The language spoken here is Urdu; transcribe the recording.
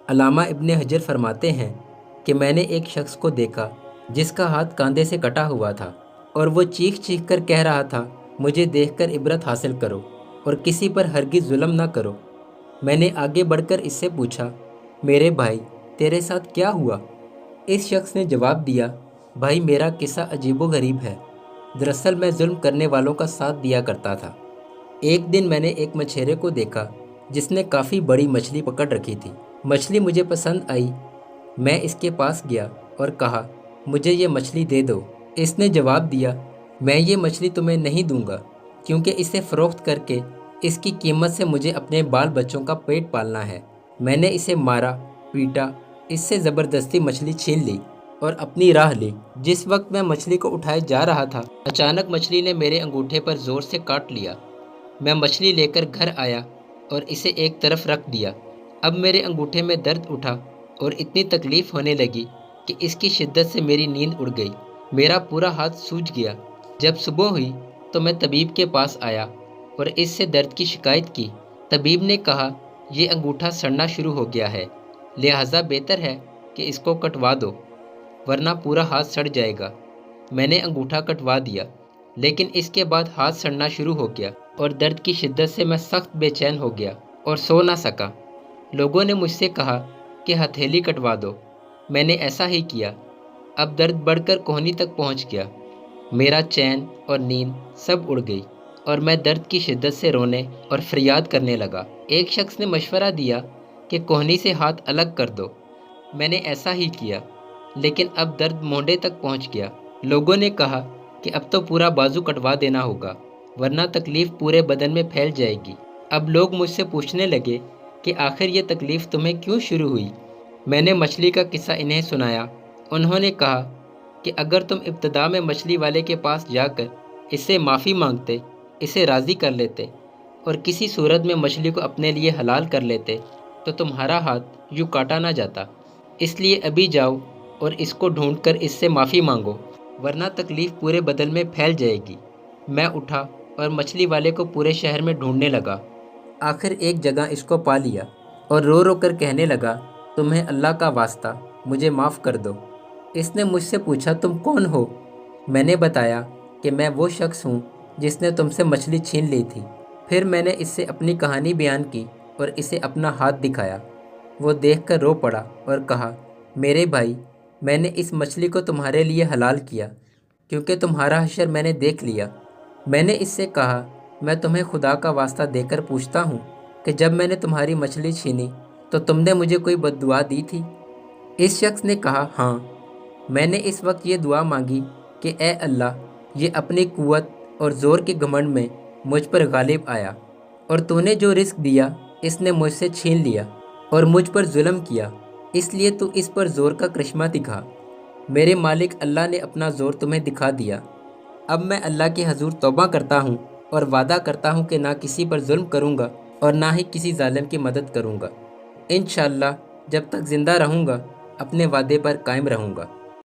علامہ ابن حجر فرماتے ہیں کہ میں نے ایک شخص کو دیکھا جس کا ہاتھ کاندھے سے کٹا ہوا تھا اور وہ چیخ چیخ کر کہہ رہا تھا، مجھے دیکھ کر عبرت حاصل کرو اور کسی پر ہرگز ظلم نہ کرو۔ میں نے آگے بڑھ کر اس سے پوچھا، میرے بھائی تیرے ساتھ کیا ہوا؟ اس شخص نے جواب دیا، بھائی میرا قصہ عجیب و غریب ہے۔ دراصل میں ظلم کرنے والوں کا ساتھ دیا کرتا تھا۔ ایک دن میں نے ایک مچھیرے کو دیکھا جس نے کافی بڑی مچھلی پکڑ رکھی تھی۔ مچھلی مجھے پسند آئی۔ میں اس کے پاس گیا اور کہا، مجھے یہ مچھلی دے دو۔ اس نے جواب دیا، میں یہ مچھلی تمہیں نہیں دوں گا کیونکہ اسے فروخت کر کے اس کی قیمت سے مجھے اپنے بال بچوں کا پیٹ پالنا ہے۔ میں نے اسے مارا، پیٹا، اس سے زبردستی مچھلی چھین لی اور اپنی راہ لی۔ جس وقت میں مچھلی کو اٹھائے جا رہا تھا، اچانک مچھلی نے میرے انگوٹھے پر زور سے کاٹ لیا۔ میں مچھلی لے کر گھر آیا اور اسے ایک طرف رکھ دیا۔ اب میرے انگوٹھے میں درد اٹھا اور اتنی تکلیف ہونے لگی کہ اس کی شدت سے میری نیند اڑ گئی۔ میرا پورا ہاتھ سوج گیا۔ جب صبح ہوئی تو میں طبیب کے پاس آیا اور اس سے درد کی شکایت کی۔ طبیب نے کہا، یہ انگوٹھا سڑنا شروع ہو گیا ہے، لہٰذا بہتر ہے کہ اس کو کٹوا دو ورنہ پورا ہاتھ سڑ جائے گا۔ میں نے انگوٹھا کٹوا دیا، لیکن اس کے بعد ہاتھ سڑنا شروع ہو گیا اور درد کی شدت سے میں سخت بے چین ہو گیا اور سو نہ سکا۔ لوگوں نے مجھ سے کہا کہ ہتھیلی کٹوا دو۔ میں نے ایسا ہی کیا۔ اب درد بڑھ کر کہنی تک پہنچ گیا۔ میرا چین اور نیند سب اڑ گئی اور میں درد کی شدت سے رونے اور فریاد کرنے لگا۔ ایک شخص نے مشورہ دیا کہ کہنی سے ہاتھ الگ کر دو۔ میں نے ایسا ہی کیا، لیکن اب درد مونڈے تک پہنچ گیا۔ لوگوں نے کہا کہ اب تو پورا بازو کٹوا دینا ہوگا ورنہ تکلیف پورے بدن میں پھیل جائے گی۔ اب لوگ مجھ سے پوچھنے لگے کہ آخر یہ تکلیف تمہیں کیوں شروع ہوئی؟ میں نے مچھلی کا قصہ انہیں سنایا۔ انہوں نے کہا کہ اگر تم ابتدا میں مچھلی والے کے پاس جا کر اس سے معافی مانگتے، اسے راضی کر لیتے اور کسی صورت میں مچھلی کو اپنے لیے حلال کر لیتے تو تمہارا ہاتھ یوں کاٹا نہ جاتا۔ اس لیے ابھی جاؤ اور اس کو ڈھونڈ کر اس سے معافی مانگو ورنہ تکلیف پورے بدن میں پھیل جائے گی۔ میں اٹھا اور مچھلی والے کو پورے شہر میں ڈھونڈنے لگا۔ آخر ایک جگہ اس کو پا لیا اور رو رو کر کہنے لگا، تمہیں اللہ کا واسطہ مجھے معاف کر دو۔ اس نے مجھ سے پوچھا، تم کون ہو؟ میں نے بتایا کہ میں وہ شخص ہوں جس نے تم سے مچھلی چھین لی تھی۔ پھر میں نے اس سے اپنی کہانی بیان کی اور اسے اپنا ہاتھ دکھایا۔ وہ دیکھ کر رو پڑا اور کہا، میرے بھائی میں نے اس مچھلی کو تمہارے لیے حلال کیا کیونکہ تمہارا حشر میں نے دیکھ لیا۔ میں نے اس سے کہا، میں تمہیں خدا کا واسطہ دے کر پوچھتا ہوں کہ جب میں نے تمہاری مچھلی چھینی تو تم نے مجھے کوئی بد دعا دی تھی؟ اس شخص نے کہا، ہاں۔ میں نے اس وقت یہ دعا مانگی کہ اے اللہ، یہ اپنی قوت اور زور کے گھمنڈ میں مجھ پر غالب آیا اور تو نے جو رزق دیا اس نے مجھ سے چھین لیا اور مجھ پر ظلم کیا، اس لیے تو اس پر زور کا کرشمہ دکھا۔ میرے مالک اللہ نے اپنا زور تمہیں دکھا دیا۔ اب میں اللہ کے حضور توبہ کرتا ہوں اور وعدہ کرتا ہوں کہ نہ کسی پر ظلم کروں گا اور نہ ہی کسی ظالم کی مدد کروں گا۔ انشاءاللہ جب تک زندہ رہوں گا اپنے وعدے پر قائم رہوں گا۔